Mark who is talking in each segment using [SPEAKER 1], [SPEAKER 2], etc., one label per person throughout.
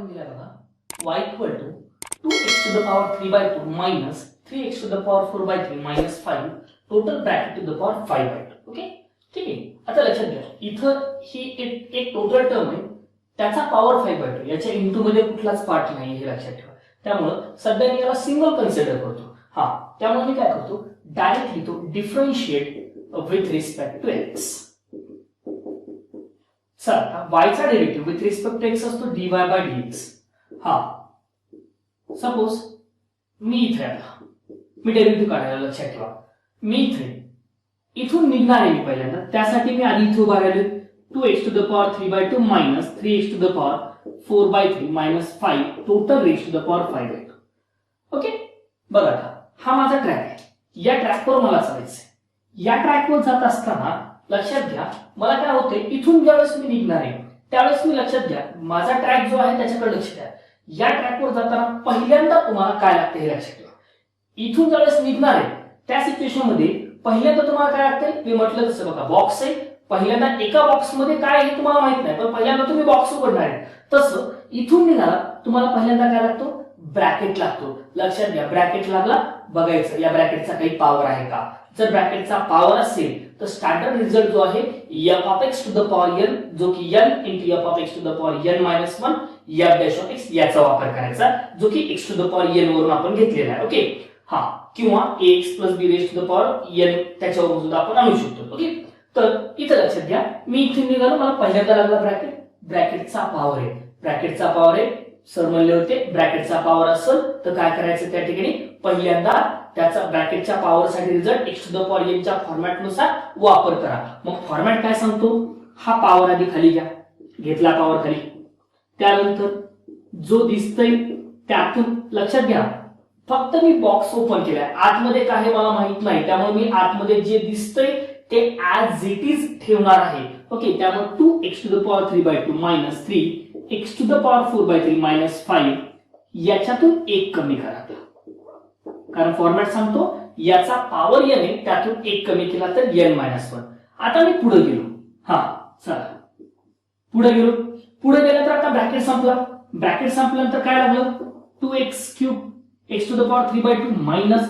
[SPEAKER 1] आपण दिला बघा y equal to 2x to the power 3/2 minus 3x to the power 4/3 minus 5 total bracket to the power 5/2. Okay ठीक आहे. आता लक्षात घ्या इथं ही एक टोटल टर्म आहे त्याचा पॉवर 5/2 याच्या इंटू मध्ये कुठलाच पार्ट नाही हे लक्षात ठेवा. त्यामुळे सध्या मी याला सिंगल कन्सिडर करतो. हा त्यामुळे मी काय करतो डायरेक्ट लिहितो differentiate with respect to x. चला y चा derivative with respect to x असतो dy बाय dx. हा सपोज मी इथे आता मी डेरिव्हेटिव्ह काढायला लक्षात ठेवा. मी इथून निघणार आहे मी पहिल्यांदा त्यासाठी मी आधी इथे उभा राहिलो 2x to the power 3/2 minus 3x to the power 4/3 minus 5 total raise to the power 5/2. Okay बघा आता हा माझा ट्रॅक आहे. या ट्रॅकवर मला चालायचंय. या ट्रॅकवर जात असताना लक्षात घ्या मला काय होते इथून ज्यावेळेस मी निघणार आहे त्यावेळेस मी लक्षात घ्या माझा ट्रॅक जो आहे त्याच्याकडे लक्ष द्या. या ट्रॅकवर जाताना पहिल्यांदा तुम्हाला काय लागतं हे लक्षात ठेवा. इथून ज्यावेळेस निघणार आहे त्या सिच्युएशन मध्ये पहिल्यांदा तुम्हाला काय लागतंय मी म्हटलं तसं बघा बॉक्स आहे. पहिल्यांदा एका बॉक्स मध्ये काय आहे तुम्हाला माहित नाही पण पहिल्यांदा तुम्ही बॉक्स उघडणार आहे. तसं इथून निघाला तुम्हाला पहिल्यांदा काय लागतो ब्रॅकेट लागतो. लक्षात घ्या ब्रॅकेट लागला बघायचं या ब्रॅकेटचा काही पॉवर आहे का. जर ब्रॅकेटचा पॉवर असेल तर स्टँडर्ड रिझल्ट जो आहे f of x to the power n जो की n into f of x to the power n minus 1 f dash of x याचा वापर करायचा जो की x to the power n वरून आपण घेतलेला आहे. ओके हा किंवा ax plus b raised to the power n त्याच्यावरून सुद्धा आपण आणू शकतो. ओके तर इथे लक्षात घ्या मी इथे निघालो मला पहिल्यांदा लागला ब्रॅकेट. ब्रॅकेटचा पॉवर आहे. ब्रॅकेटचा पॉवर आहे सर म्हणले होते ब्रॅकेटचा पॉवर असेल तर काय करायचं त्या ठिकाणी पहिल्यांदा त्याचा ब्रॅकेटच्या पॉवर साठी result x to the power n च्या फॉर्मॅट नुसार वापर करा. मग फॉर्मॅट काय सांगतो हा पॉवर आधी खाली घ्या घेतला पॉवर खाली त्यानंतर जो दिसतोय त्यातून लक्षात घ्या फक्त मी बॉक्स ओपन केलाय आतमध्ये काय आहे मला माहित नाही त्यामुळे मी आतमध्ये जे दिसतंय ते ऍज इट इज ठेवणार आहे. ओके त्यामुळे 2x to the power 3/2 minus 3x to the power 4/3 minus 5 याच्यातून एक कमी करा कारण फॉर्मॅट सांगतो याचा पॉवर n आहे त्यातून एक कमी केला तर n मायनस 1. आता मी पुढे गेलो. हा चला पुढे गेलं तर आता ब्रॅकेट संपला. ब्रॅकेट संपल्यानंतर काय लागलं 2x cube x to the power 3/2 minus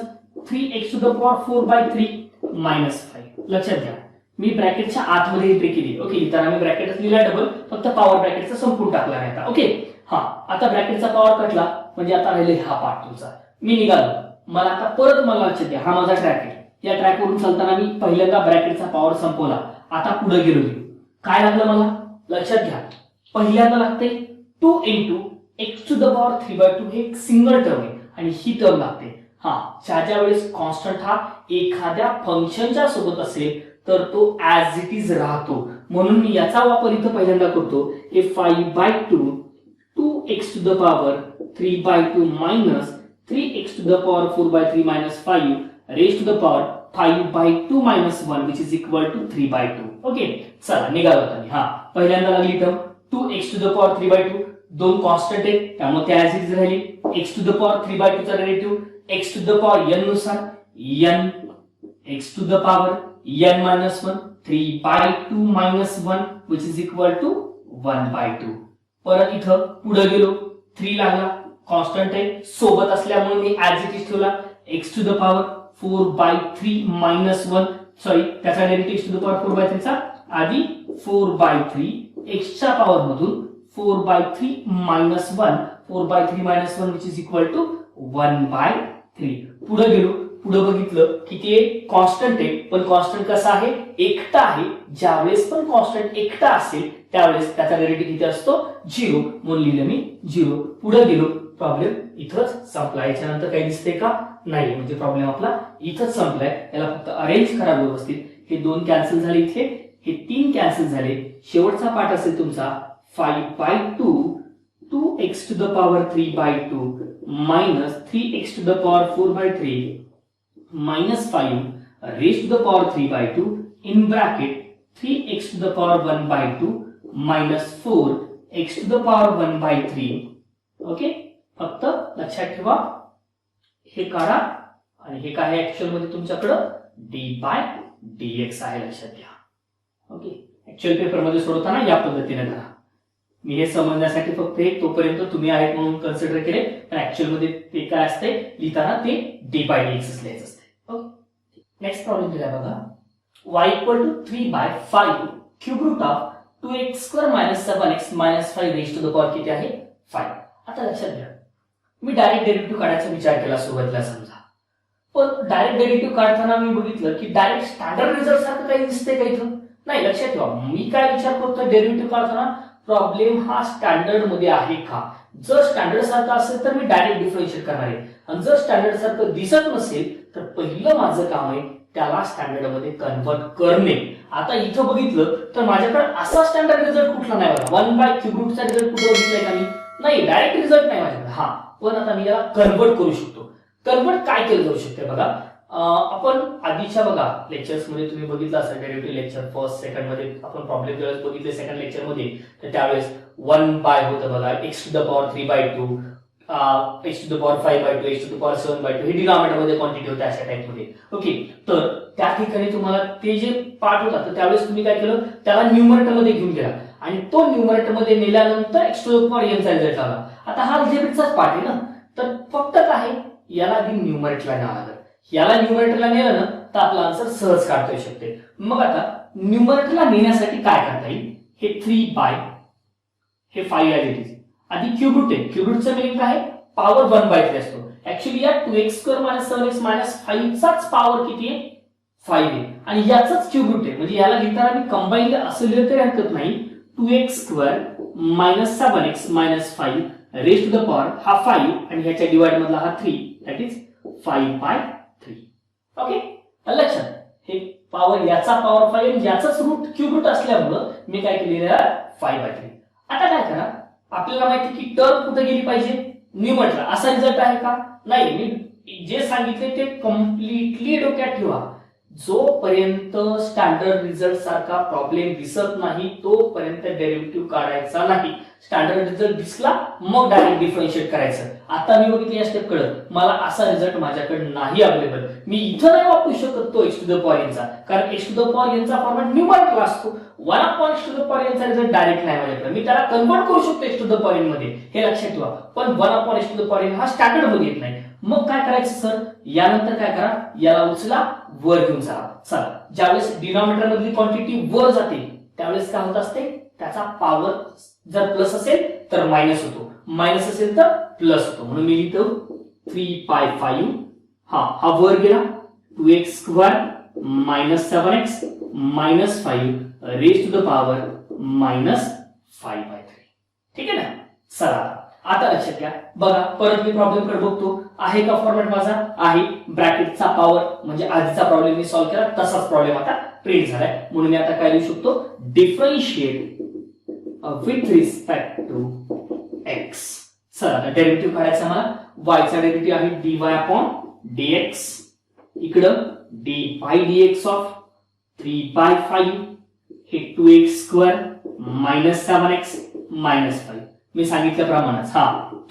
[SPEAKER 1] 3x to the power 4/3 minus 5. लक्षात घ्या मी ब्रॅकेटच्या आतमध्ये एंट्री केली. ओके तर आम्ही ब्रॅकेटच लिहिला डबल फक्त पॉवर ब्रॅकेटचा संपून टाकला आहे आता. ओके हा आता ब्रॅकेटचा पॉवर कटला म्हणजे आता राहिले हा पार्ट तुमचा. मी निघालो मला आता परत मला लक्षात घ्या हा माझा ट्रॅक आहे. या ट्रॅकवरून चालताना मी पहिल्यांदा ब्रॅकेटचा पॉवर संपवला. आता पुढे गेलो काय लागलं मला लक्षात घ्या पहिल्यांदा लागते 2 into x to the power 3/2 हे एक सिंगल टर्म आहे आणि ही टर्म लागते. हा ज्या वेळेस कॉन्स्टंट हा एखाद्या फंक्शनच्या सोबत असेल तर तो ऍज इट इज राहतो म्हणून मी याचा वापर इथं पहिल्यांदा करतो. हे 5/2 2x to the power 3/2 minus 3x to the power 4/3 minus 5 raise to the power 5/2 minus 1 which is equal to 3/2. Okay चला निघालो आता मी. हा पहिल्यांदा लागली term 2x to the power 3/2 दोन कॉन्स्टंट आहे त्यामुळे ते ऍज इट इज राहिली. x टू द पॉवर 3/2 चा derivative x to the power n नुसार n x to the power n minus 1 3/2 minus 1 which is equal to 1/2. परत इथं पुढे गेलो 3 लागला कॉन्स्टंट आहे सोबत असल्यामुळे मी ऍज इट इज ठेवला x to the power 4/3 minus 1 sorry त्याचा derivative x to the power 4/3 चा आधी 4/3 x च्या पॉवर मधून 4/3 minus 1 4/3 minus 1 which is equal to 1/3. पुढे गेलो पुढे बघितलं की ते कॉन्स्टंट आहे पण कॉन्स्टंट कसा आहे एकटा आहे. ज्यावेळेस पण कॉन्स्टंट एकटा असेल त्यावेळेस त्याचा डेरिव्हेटिव्ह किती असतो 0 म्हणून लिहिलं मी 0. पुढे गेलो प्रॉब्लेम इथंच संपला. याच्यानंतर काही दिसते का नाही म्हणजे प्रॉब्लेम आपला इथंच संपलाय. याला फक्त अरेंज करा व्यवस्थित. हे 2 कॅन्सल झाले इथे हे 3 कॅन्सल झाले. शेवटचा पार्ट असेल तुमचा 5/2 2x to the power 3/2 minus 3x to the power 4/3 minus 5 raised to the power 3/2 in bracket 3x to the power 1/2 minus 4x to the power 1/3. Okay फक्त लक्षात ठेवा हे काढा आणि हे काय आहे ऍक्च्युअल मध्ये तुमच्याकडे d/dx आहे लक्षात घ्या. ओके ऍक्च्युअल पेपर मध्ये सोडवताना या पद्धतीने करा. मी हे समजण्यासाठी फक्त हे तोपर्यंत तुम्ही आहेत म्हणून कन्सिडर केले, पण ऍक्च्युअल मध्ये ते काय असते, लिहिताना ते डी बाय डी एक्स लिहायचं असते. ओके, नेक्स्ट प्रॉब्लेम दिला बघा. y equal to 3/5 cube root of 2x² - 7x - 5 raise to the power किती आहे 5. आता लक्षात घ्या, मी डायरेक्ट डेरिव्हेटिव्ह काढायचा विचार केला सुरुवातीला समजा, पण डायरेक्ट डेरिव्हेटिव्ह काढताना मी बघितलं की डायरेक्ट स्टँडर्ड रिझल्ट सारखं काही दिसते का इथं नाही. लक्षात ठेवा, मी काय विचार करतो डेरिव्हेटिव्ह काढताना प्रॉब्लेम हा स्टँडर्ड मध्ये आहे का. जर स्टँडर्ड सारखं असेल तर मी डायरेक्ट डिफरन्शिएट करणार आहे, आणि जर स्टँडर्ड सारखं दिसत नसेल तर पहिलं माझं काम आहे त्याला स्टँडर्ड मध्ये कन्वर्ट करणे. आता इथं बघितलं तर माझ्याकडे असा स्टँडर्ड रिझल्ट कुठला नाही बघा. 1/क्यूब रूटचा रिझल्ट कुठं बघितलाय का मी नाही, डायरेक्ट रिझल्ट नाही माझ्याकडे. हा, पण आता मी याला कन्वर्ट करू शकतो. कन्वर्ट काय केलं जाऊ शकते बघा. आपण आधीच्या बघा लेक्चर्स मध्ये तुम्ही बघितलं असेल डेरिव्हेटिव्ह लेक्चर फर्स्ट सेकंड मध्ये आपण प्रॉब्लेम ज्यावेळेस बघितले सेकंड लेक्चर मध्ये, तर त्यावेळेस 1 होतं बघा, x to the power 3/2, x to the power 5/2, x to the power 7/2 हे डिनॉमिनेटर मध्ये क्वांटिटी होते अशा टाइप मध्ये. ओके, तर त्या ठिकाणी तुम्हाला ते जे पार्ट होता तर त्यावेळेस तुम्ही काय केलं, त्याला न्यूमरेटर मध्ये घेऊन गेला आणि तो न्यूमरेटर मध्ये नेल्यानंतर x to the power n चा रिझल्ट आला. आता हा अल्जेब्रिकचाच पार्ट आहे ना, तर फक्त काय याला आधी न्यूमरेटरला न्यावं लागेल. याला न्यूमरेटरला नेलं ना तर आपला आन्सर सहज काढता येऊ शकते. मग आता न्यूमरेटरला नेण्यासाठी काय करता येईल, हे 3 हे 5 आधी क्यूब रूट आहे. क्यूब रूटचं मिनिंग काय, पॉवर 1/3 असतो. ऍक्च्युअली या 2x² - 7x - 5 चाच पॉवर किती आहे 5 आहे, आणि याचाच क्यूब रूट आहे. म्हणजे याला लिहिताना मी कंबाईन असं लिहिलं तरी हरकत नाही. 2x² - 7x - 5 raise to the power हा 5 आणि ह्याच्या डिवाइड मधला हा 3, दॅट इज 5/3. ओके, लक्षात, हे पॉवर याचा पॉवर 5 आणि याचाच रूट क्यूब रूट असल्यामुळं मी काय केलेलं 5/3. आता काय करा, आपल्याला माहिती की टर्म कुठे गेली पाहिजे न्यूमरेटरला. असा रिझल्ट आहे का नाही, मी जे सांगितले ते कम्प्लिटली डोक्यात ठेवा. जोपर्यंत स्टँडर्ड रिझल्ट सारखा प्रॉब्लेम दिसत नाही तोपर्यंत डेरिव्हेटिव्ह काढायचा नाही. स्टँडर्ड रिझल्ट दिसला मग डायरेक्ट डिफरन्शिएट करायचं. आता मी बघितलं या स्टेप कडे, मला असा रिझल्ट माझ्याकडे नाही अवेलेबल, मी इथं नाही वापरू शकत तो x to the power n चा, कारण x to the power n चा फॉर्मॅट न्यूमरेटरला असतो. 1/x to the power n चा रिझल्ट डायरेक्ट नाही माझ्याकडे, मी त्याला कन्वर्ट करू शकतो x to the power n मध्ये, हे लक्षात ठेवा. पण 1/x to the power n हा स्टँडर्ड मध्ये येत नाही. मग काय करायचं सर, यानंतर काय करा, याला उचला वर घेऊन चला. चला, ज्यावेळेस डिनॉमिनेटर मधली क्वांटिटी वर जाते त्यावेळेस काय होत असते, त्याचा पॉवर जर प्लस असेल तर मायनस होतो, मायनस असेल तर प्लस होतो. म्हणून मी लिहितो 3/5, हा वर गेला 2x² - 7x - 5 raise to the power -5/3. ठीक आहे ना. चला आता लक्षात घ्या बघा, परत मी प्रॉब्लेम कडे बघतो, आहे का फॉर्मॅट माझा आहे. ब्रॅकेटचा पॉवर म्हणजे आधीचा प्रॉब्लेम मी सॉल्व्ह केला तसाच प्रॉब्लेम आता प्रिंट झालाय. म्हणून मी आता काय लिहू शकतो, differentiate with respect to x. चला आता डेरिव्हेटिव्ह काढायचा मला. y चा डेरिव्हेटिव्ह आहे dy/dx, इकडं d/dx ऑफ 3/5 हे 2x² - 7x - 5. मी सांगितल्याप्रमाणे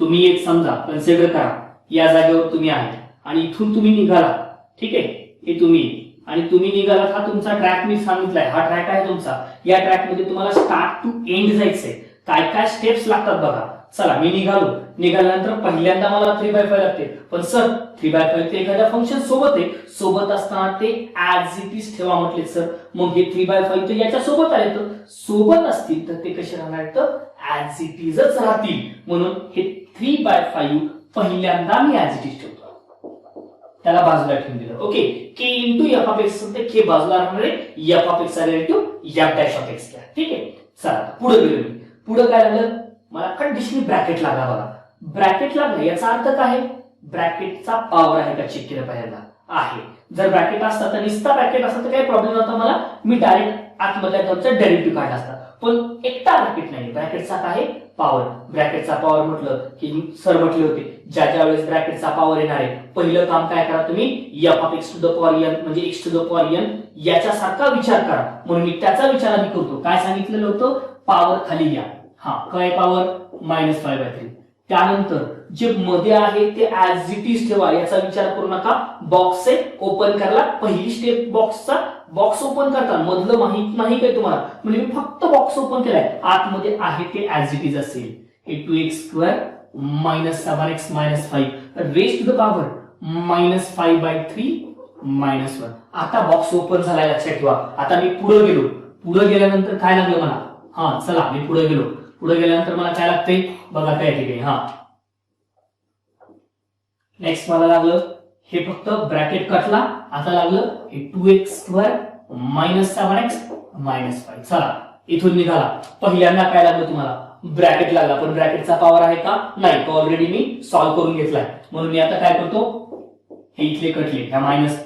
[SPEAKER 1] तुम्ही एक समजा कन्सिडर करा या जागेवर तुम्ही आहे आणि इथून तुम्ही निघाला. ठीक आहे, हे तुम्ही आणि तुम्ही निघालात, हा तुमचा ट्रॅक मी सांगितलाय, हा ट्रॅक आहे तुमचा. या ट्रॅक मध्ये तुम्हाला स्टार्ट टू एंड जायचंय. काय काय स्टेप्स लागतात बघा. चला मी निघाल्यानंतर पहिल्यांदा मला 3/5 लागते, पण सर 3/5 ते एखाद्या फंक्शन सोबत आहे, सोबत असताना ते ऍज इट इज ठेवा म्हटले सर. मग हे 3/5 तर याच्या सोबत आले, तर सोबत असतील तर ते कसे राहणार, तर ऍज इट इजच राहतील. म्हणून हे 3/5 पहिल्यांदा मी ऍज इट इज ठेवतो, त्याला बाजूला ठेवून दिलं. Okay, k into F of x ते k बाजूला राहणार आहे, एफ ऑफ एक्स चा relative F dash of x घ्या. ठीक आहे, चला पुढे गेलो मी. पुढे काय झालं, मला कंडिशनली ब्रॅकेट लागला बघा. ब्रॅकेट लागला याचा अर्थ काय आहे, ब्रॅकेटचा पॉवर आहे का चेक केलं पहिल्यांदा आहे. जर ब्रॅकेट असता तर निस्ता ब्रॅकेट असता तर काही प्रॉब्लेम नव्हता मला, मी डायरेक्ट आतमधल्या टर्मचा डेरिव्हेटिव्ह काढला असता. पण एकटा ब्रॅकेट नाही, ब्रॅकेटचा काय पॉवर. ब्रॅकेटचा पॉवर म्हटलं की सर म्हटले होते ज्या वेळेस ब्रॅकेटचा पॉवर येणार आहे पहिलं काम काय करा तुम्ही, F of X to the power n म्हणजे X to the power n याच्यासारखा विचार करा. म्हणून मी त्याचा विचार आधी करतो. काय सांगितलेलं होतं, पॉवर खाली या. काय पॉवर -5/3. त्यानंतर जे मध्ये आहे ते ऍज इट इज ठेवा, याचा विचार करू नका. बॉक्स ओपन करायला पहिली स्टेप बॉक्स ओपन करता, मधलं माहित नाही काय तुम्हाला, म्हणजे मी फक्त बॉक्स ओपन केलाय, आतमध्ये आहे ते ऍज इट इज असेल. हे 2x² minus 7x minus 5 raise to the power minus 5/3 minus 1. आता बॉक्स ओपन झालाय लक्षात ठेवा. आता मी पुढे गेल्यानंतर काय लागलं मला, हा चला मी पुढे गेल्यानंतर मला काय लागतंय बघा त्या ठिकाणी. हा नेक्स्ट मला लागलं हे फक्त ब्रॅकेट कटला, आता लागलं हे 2x² मायनस 7x मायनस 5. चला इथून निघाला. पहिल्यांदा काय लागलं तुम्हाला, ब्रॅकेट लागला, पण ब्रॅकेटचा पॉवर आहे का नाही, तो ऑलरेडी मी सॉल्व्ह करून घेतलाय. म्हणून मी आता काय करतो, हे इथले कटले, ह्या मायनस,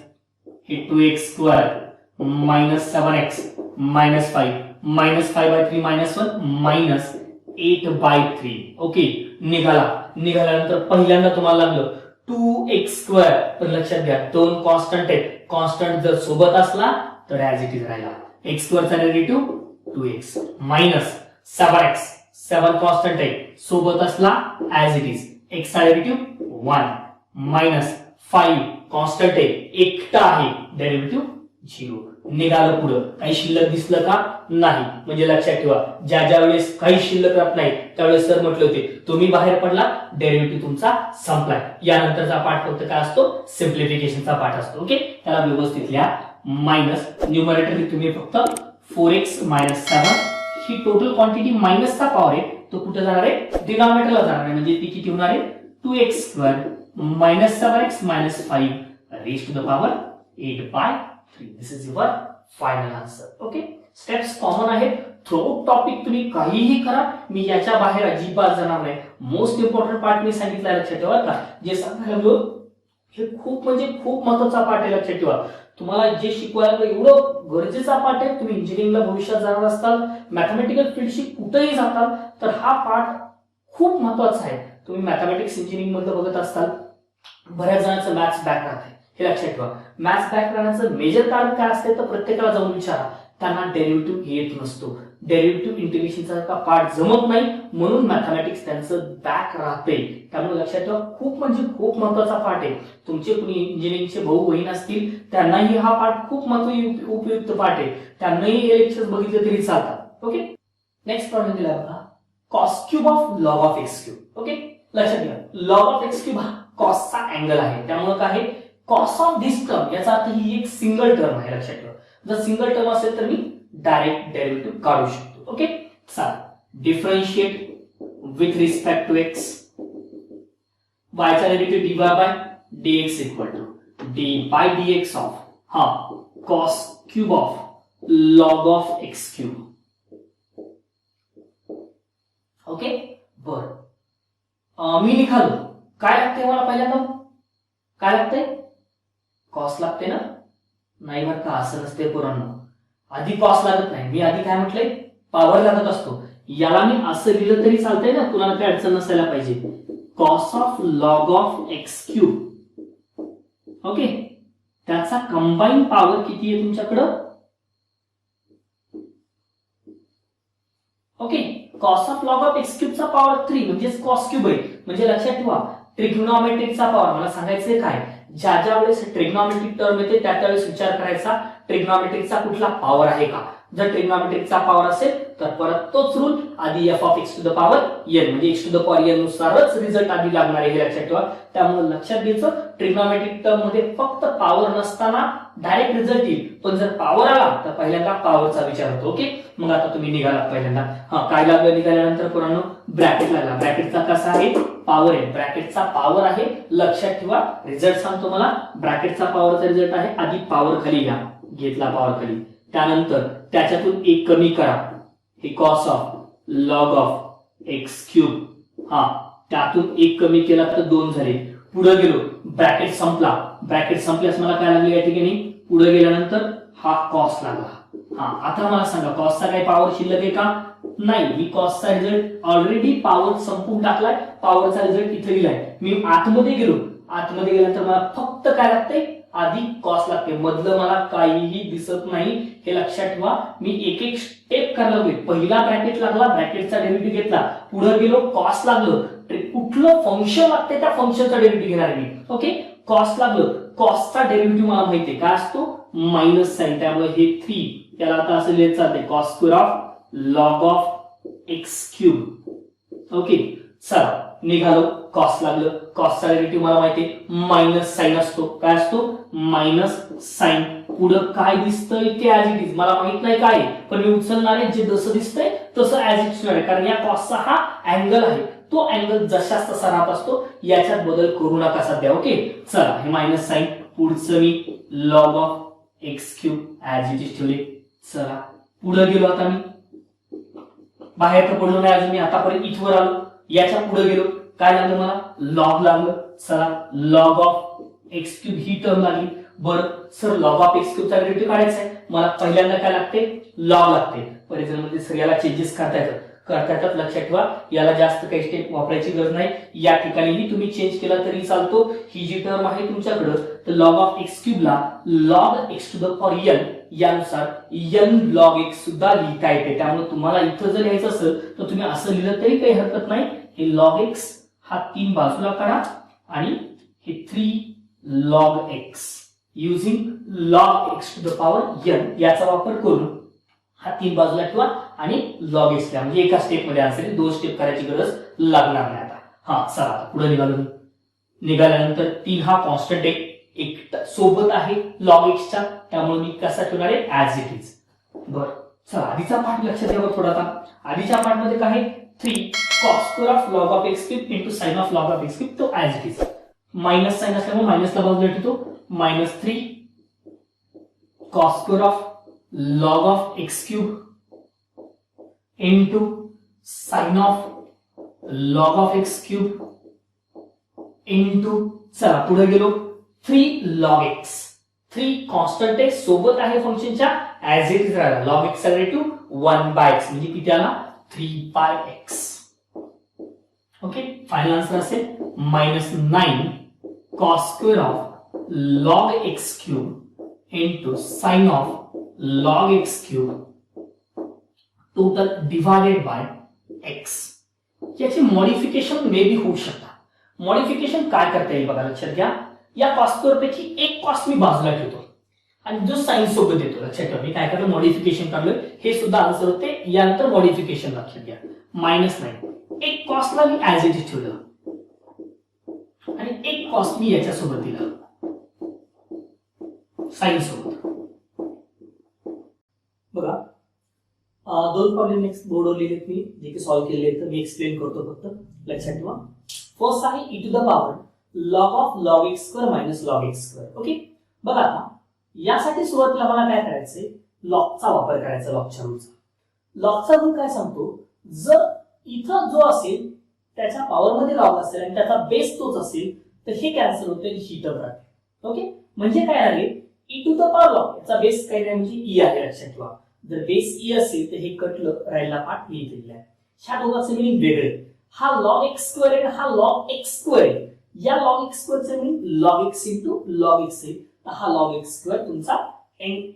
[SPEAKER 1] हे 2x² minus 7x minus 5 minus 5/3 minus 1 minus 8/3. Okay, निघाल्यानंतर पहिल्यांदा तुम्हाला लागलं 2x². तर लक्षात घ्या दोन कॉन्स्टंट आहेत, कॉन्स्टंट जर सोबत असला तर ऍज इट इज राहिला. x² चा derivative 2x minus 7x, 7 constant आहे, सोबत असला ऍज इट इज, x चा डेरिव्हेटिव्ह 1 मायनस 5 कॉन्स्टंट आहे, एकटा आहे, डेरिव्हेटिव्ह 0. निघालं पुढं, काही शिल्लक दिसलं का नाही, म्हणजे लक्षात ठेवा ज्या वेळेस काही शिल्लक राहत नाही त्यावेळेस सर म्हटले होते तुम्ही बाहेर पडला, डेरिव्हेटिव्ह तुमचा संपलाय. यानंतरचा पार्ट फक्त काय असतो, सिम्प्लिफिकेशनचा पार्ट असतो. ओके, त्याला व्यवस्थित लिहा. मायनस न्यूमरेटर तुम्ही फक्त 4x मायनस 7, ही टोटल क्वांटिटी मायनसचा पॉवर आहे, तो कुठे जाणार आहे, डिनॉमिनेटरला जाणार आहे, म्हणजे ती किती होणार आहे 2x² minus 7x minus 5 raise to the power 8/3. This is your final answer. Okay, steps common आहेत. थ्रू टॉपिक तुम्ही काहीही करा, मी याच्या बाहेर अजिबात जाणार नाही. मोस्ट इम्पॉर्टंट पार्ट मी सांगितलं लक्षात ठेवा का, जे सांगायला लागलो हे खूप म्हणजे खूप महत्वाचा पार्ट आहे. लक्षात ठेवा तुम्हाला जे शिकवायला एवढं गरजेचा पार्ट आहे. तुम्ही इंजिनिअरिंगला भविष्यात जाणार असताल, मॅथमॅटिकल फील्डशी कुठेही जाताल तर हा पार्ट खूप महत्वाचा आहे. तुम्ही मॅथमॅटिक्स इंजिनिअरिंग मध्ये बघत असताल, बऱ्याच जणांचं मॅथ्स बॅकग्राऊंड आहे, हे लक्षात ठेवा. मॅथ्स बॅकग्राऊंडचं मेजर कारण काय असते तर प्रत्येकाला जाऊन विचारा, त्यांना डेरिव्हेटिव्ह येत नसतो. डेरिव्हेटिव्ह इंटिग्रेशनचा पार्ट जमत नाही, म्हणून मॅथमॅटिक्स त्यांचं बॅक राहते. त्यामुळे लक्षात ठेवा खूप म्हणजे खूप महत्वाचा पार्ट आहे. तुमचे कुणी इंजिनिअरिंगचे भाऊ बहीण असतील त्यांनाही हा पार्ट खूप उपयुक्त पार्ट आहे, त्यांनाही हे लेक्चर बघितले तरी चालतात. ओके, नेक्स्ट प्रॉब्लेम दिला बघा, cos cube of log of x cube. Okay, लक्षात घ्या लॉग ऑफ एक्स क्यूब हा कॉसचा अँगल आहे, त्यामुळे काय आहे कॉस ऑफ दिस टर्म, याचा अर्थ ही एक सिंगल टर्म आहे. लक्षात ठेवा जर सिंगल टर्म असेल तर मी डायरेक्ट डेरिव्हेटिव्ह काढू शकतो. ओके, चला differentiate with respect to x, y चा derivative dy by dx equal to d by dx of हा cos cube of log of x cube. Okay, बर मी लिखालो काय लागते मला, पहिल्यांदा काय लागते, कॉस लागते ना, नाही बरं का असं नसते पोरांनो, आधी कॉस लागत नाही. मी आधी काय म्हटलंय, पॉवर लागत असतो. याला मी असं लिहिलं तरी चालतंय ना, कुणाला काही अडचण नसायला पाहिजे. Cos of log of x cube. Okay, त्याचा कंबाईन पॉवर किती आहे तुमच्याकडं, okay, cos of log of x क्यूबचा पॉवर 3 म्हणजे कॉस क्यूब आहे. म्हणजे लक्षात ठेवा ट्रिग्नोमेट्रिकचा पॉवर, मला सांगायचंय काय, ज्या वेळेस ट्रिग्नोमेट्रिक टर्म येते त्यावेळेस विचार करायचा ट्रिग्नोमेट्रिकचा कुठला पॉवर आहे का. जर ट्रिग्नोमेट्रिकचा पॉवर असेल तर परत तोच रूल, आधी f of x to the power n म्हणजे x to the power n नुसारच रिझल्ट आधी लागणार आहे, हे लक्षात ठेवा. त्यामुळे लक्षात घ्यायचं ट्रिग्नोमेट्रिक टर्म मध्ये फक्त पॉवर नसताना डायरेक्ट रिझल्ट येईल, पण जर पॉवर आला तर पहिल्यांदा पॉवरचा विचार होतो. ओके, मग आता तुम्ही निघाला पहिल्यांदा, हा काय लागलं निघाल्यानंतर पुन्हा ब्रॅकेट लागला. ब्रॅकेटचा कसा आहे, पॉवर आहे, ब्रॅकेटचा पॉवर आहे. लक्षात ठेवा रिझल्ट सांगतो मला, ब्रॅकेटचा पॉवरचा रिझल्ट आहे, आधी पॉवर खाली घ्या, घेतला पॉवर खाली, त्यानंतर त्याच्यातून एक कमी करा, हे cos of log of x cube, हा त्यातून एक कमी केला तर 2 झाले. पुढे गेलो, ब्रॅकेट संपला, ब्रॅकेट संपल्यास मला काय लागले या ठिकाणी, पुढे गेल्यानंतर हा कॉस लागला. हा आता मला सांगा कॉसचा काही पॉवर शिल्लक आहे का, नाही. मी कॉसचा रिझल्ट ऑलरेडी पॉवर संपून टाकलाय, पॉवरचा रिझल्ट इथे लिहिलाय. मी आतमध्ये गेलो, आतमध्ये गेल्यानंतर मला फक्त काय लागतंय, आधी कॉस लागते, मधलं मला काहीही दिसत नाही, हे लक्षात ठेवा. मी एक एक स्टेप करायला लागलोय. पहिला ब्रॅकेट लागला, ब्रॅकेटचा डेरिव्हेटिव्ह घेतला, पुढे गेलो कॉस लागलं, कुठलं फंक्शन लागते त्या फंक्शनचा डेरिव्हेटिव्ह घेणार आहे मी. ओके, कॉस्ट लागलं, कॉस्टचा डेरिव्हेटिव्ह मला माहिती आहे काय असतो, मायनस साइन. त्यामुळे हे 3 त्याला आता असं लिहित चालते cos square of log of x cube. Okay, चला निघालो, कॉस्ट लागलं, कॉस्टचा डेरिव्हेटिव्ह मला माहिती आहे मायनस साइन असतो. काय असतो, मायनस साइन. पुढं काय दिसतंय ते ऍज इट इज, मला माहित नाही काय पण मी उचलणार आहे जे जसं दिसतंय तसं ऍज इट इज आहे, कारण या कॉस्टचा हा अँगल आहे, तो अँगल जशाच तसा राहत असतो, याच्यात बदल करू नका सध्या. ओके, चला हे मायनस साइन, पुढचं मी log of x cube as it is ठेवले. चला पुढे गेलो, आता मी बाहेर तर पडलो नाही अजून, मी आतापर्यंत इथवर आलो, याच्या पुढे गेलो, काय लागलं मला, लॉग लागलं. चला लॉग ऑफ एक्स क्यूब ही टर्म लागली. बरं सर, लॉग ऑफ एक्स क्यूबचा डेरिव्हेटिव्ह काढायचा आहे, मला पहिल्यांदा काय लागते, लॉग लागते. बरेच जण म्हणजे सर याला चेंजेस करता येतात, लक्षात ठेवा याला जास्त काही स्टेप वापरायची गरज नाही. या ठिकाणीही तुम्ही चेंज केला तरी चालतो. ही जी टर्म आहे तुमच्याकडं, तर लॉग ऑफ एक्स क्यूबला log x to the power n यानुसार एन लॉग एक्स सुद्धा लिहिता येते. त्यामुळे तुम्हाला इथं जर लिहायचं असेल तर तुम्ही असं लिहिलं तरी काही हरकत नाही. हे लॉग एक्स हा 3 बाजूला काढा आणि हे 3 log x using log x to the power n याचा वापर करून हा 3 बाजूला ठेवा आणि लॉग एक्स लिहा. म्हणजे एका स्टेप मध्ये असेल, 2 स्टेप करायची गरज लागणार नाही आता. हा चला आता पुढे निघालो. निघाल्यानंतर 3 हा कॉन्स्टंट एक सोबत आहे लॉग एक्सच्या, त्यामुळे मी कसा ठेवणार आहे, ऍज इट इज. बरं चला आधीचा पार्ट लक्षात घ्या थोडा. आता आधीच्या पार्ट मध्ये काय आहे, 3 cos square of log of x cube into sine of log of x cube, तो as it is. Minus sine असल्यामुळे मायनसला बाजूला ठेवतो, -3 cos square of log of x cube into sin of log of x cube into, चला पुढे गेलो, 3 log x. 3 constant x सोबत आहे फंक्शनच्या, ऍज इट इज राहिला. log x चा डेरिव्हेटिव्ह 1/x म्हणजे किती आला, 3/x. ओके, फायनल आन्सर असेल -9 cos square of log x cube into sin of log x cube total divided by x. याची मॉडिफिकेशन मे बी होऊ शकतात. मॉडिफिकेशन काय करता येईल बघा, लक्षात घ्या. या कॉस स्क्वेअर पैकी एक कॉस्ट मी बाजूला ठेवतो आणि जो साइन सोबत देतो, लक्षात ठेवा मी काय करतो, मॉडिफिकेशन काढलोय. हे सुद्धा आन्सर होते, यानंतर मॉडिफिकेशन लक्षात घ्या. -9 एक कॉस्टला मी ऍज इट इज ठेवलं आणि एक कॉस्ट मी याच्यासोबत दिला साइन सोबत. बघा 2 प्रॉब्लेम नेक्स्ट बोर्डवर लिहिलेत मी, जे की सॉल्व्ह केलेले आहेत, मी एक्सप्लेन करतो फक्त, लक्षात ठेवा. फर्स्ट आहे e to the power log of log x square minus log x square. Okay, बघा आता यासाठी सुरुवातीला मला काय करायचंय, लॉगचा वापर करायचा, लॉगच्या रूलचा. लॉगचा रूल काय सांगतो, जर इथं जो असेल त्याच्या पॉवर मध्ये लॉग असेल आणि त्याचा बेस तोच असेल तर हे कॅन्सल होते, ही टर्म राहते. ओके, म्हणजे काय आहे, e to the power log याचा बेस काय नाही म्हणजे e आहे, लक्षात ठेवा. जर बेस e असेल तर हे कटलं, राहिला पार्ट मी इथे लिहिलाय. ह्या दोघांचं मिनिंग वेगळे. हा log x स्क्वेअर आहे, हा log x स्क्वेअर आहे. या log x स्क्वेअरचं meaning log x into log x आहे. हा log x स्क्वेअर तुमचा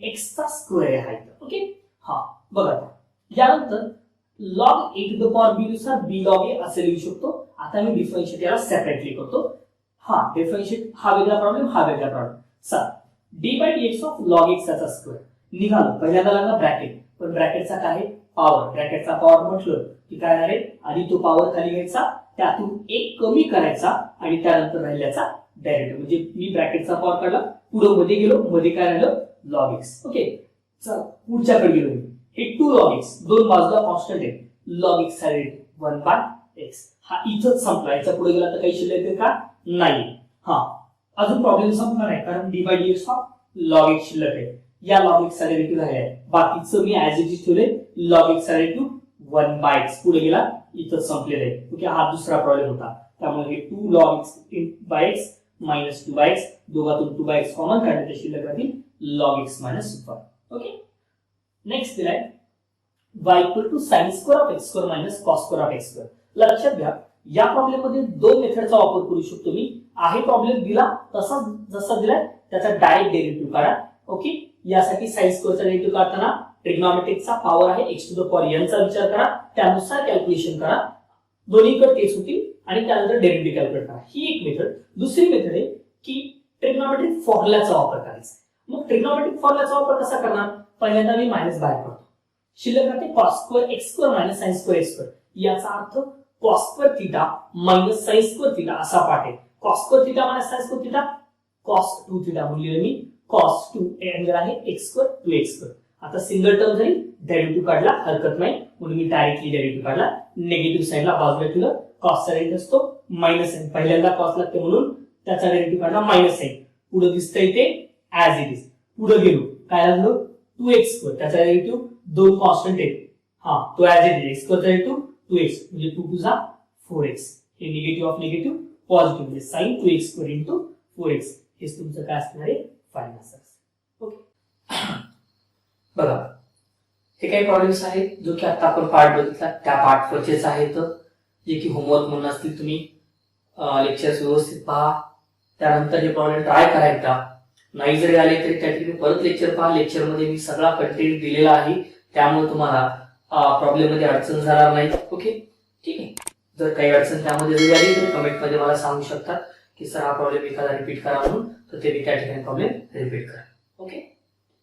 [SPEAKER 1] x चा स्क्वेअर आहे. ओके, हा बघा यानंतर log a to the power b नुसार b log a असे लिहू शकतो. आता मी डिफरन्शिएट याला सेपरेटली करतो. हा डिफरन्शिएट, हा वेगळा प्रॉब्लेम, हा वेगळा प्रॉब्लेम. चला d/dx ऑफ log x चा स्क्वेअर निघालो. पहिल्यांदा लागला ब्रॅकेट, पण ब्रॅकेटचा काय आहे, पॉवर. ब्रॅकेटचा पॉवर म्हटलं की काय आहे, आधी तो पॉवर खाली घ्यायचा, त्यातून एक कमी करायचा आणि त्यानंतर राहिल्याचा डेरिव्हेटिव्ह. म्हणजे मी ब्रॅकेटचा पॉवर काढला, पुढे मध्ये गेलो, मध्ये काय राहिलं, log x. ओके, चला पुढच्याकडे गेलो. हे 2 log x, दोन बाजूला कॉन्स्टंट आहे, log x चा डेरिव्हेटिव्ह 1/x. हा इथंच संपला, याच्या पुढे गेला तर काही शिल्लक आहे का, नाही. हा अजून प्रॉब्लेम संपला नाही, कारण d/dx ऑफ log x शिल्लक आहे. या log x चा डेरिव्हेटिव्ह आहे, बाकीचं मी ऍज इट इज ठेवले. log x चा डेरिव्हेटिव्ह 1/x पुढे गेला, इथंच संपलेलं आहे. ओके, हा दुसरा प्रॉब्लेम होता. त्यामुळे हे 2 log x/x minus 2/x, दोघातून 2/x common काढले तर शिल्लक राहतील log x minus 1. Okay, next दिलाय y equal to sin square of x square minus cos square of x square. लक्षात घ्या, या प्रॉब्लेम मध्ये 2 मेथडचा वापर करू शकतो मी. आहे प्रॉब्लेम दिला तसा जसा दिलाय त्याचा डायरेक्ट डेरिव्हेटिव्ह काढा. ओके, यासाठी sin स्क्वेअरचा डेरिव्हेटिव्ह काढताना ट्रिग्नॉमेट्रिकचा पॉवर आहे x to the power n चा विचार करा, त्यानुसार कॅल्क्युलेशन करा. दोन्हीकडे तेच होतील आणि त्यानंतर डेरिव्हेटिव्ह कॅल्क्युलेट करा, ही एक मेथड. दुसरी मेथड आहे की ट्रिग्नोमेट्रिक फॉर्म्युलाचा वापर करायचा. मग ट्रिग्नोमेट्रिक फॉर्म्युलाचा वापर कसा करणार? पहिल्यांदा मी मायनस बाहेर करतो, शिल्लक राहते cos square x square minus sin square x square. याचा अर्थ cos square theta minus sin square theta असा पार्ट आहे. cos square theta minus sin square theta cos 2 theta म्हणले मी. cos 2 अँगल आहे x स्क्वेअर 2x स्क्वेअर. आता single term जरी derivative काढला हरकत नाही, म्हणून मी डायरेक्टली डेरिव्हेटिव्ह काढला. निगेटिव्ह साइडला बाजूला ठेवलं, cos चा रेट असतो मायनस साइन, पहिल्यांदा cos लागते म्हणून त्याचा डेरिव्हेटिव्ह काढला मायनस साइन. पुढे दिसतंय ते ऍज इट इज. पुढे गेलो काय लागलो 2x स्क्वेअर, त्याचा डेरिव्हेटिव्ह दोन कॉन्स्टंट आहेत, हा तो as it is. x square चा डेरिव्हेटिव्ह 2x म्हणजे 2 टू 4x. हे निगेटिव्ह ऑफ निगेटिव्ह पॉझिटिव्ह म्हणजे sin 2x square into 4x. हेच तुमचं काय असणार आहे फायनल आन्सर. ओके बघा, हे काही प्रॉब्लेम्स आहेत जो की आता आपण पार्ट बघितला त्या पार्ट वरचेच आहेत, जे की होमवर्क म्हणून असतील. तुम्ही लेक्चर्स व्यवस्थित पहा, त्यानंतर हे प्रॉब्लेम ट्राय करा एकदा. नाही जरी आले तरी त्या ठिकाणी परत लेक्चर पहा. लेक्चरमध्ये मी सगळा कंटेंट दिलेला आहे, त्यामुळे तुम्हाला प्रॉब्लेम मध्ये अडचण जाणार नाही. ओके ठीक आहे. जर काही अडचण त्यामध्ये जरी आली तर कमेंटमध्ये मला सांगू शकता की सर हा प्रॉब्लेम एखादा रिपीट करा म्हणून, तर ते त्या ठिकाणी प्रॉब्लेम रिपीट करा. ओके.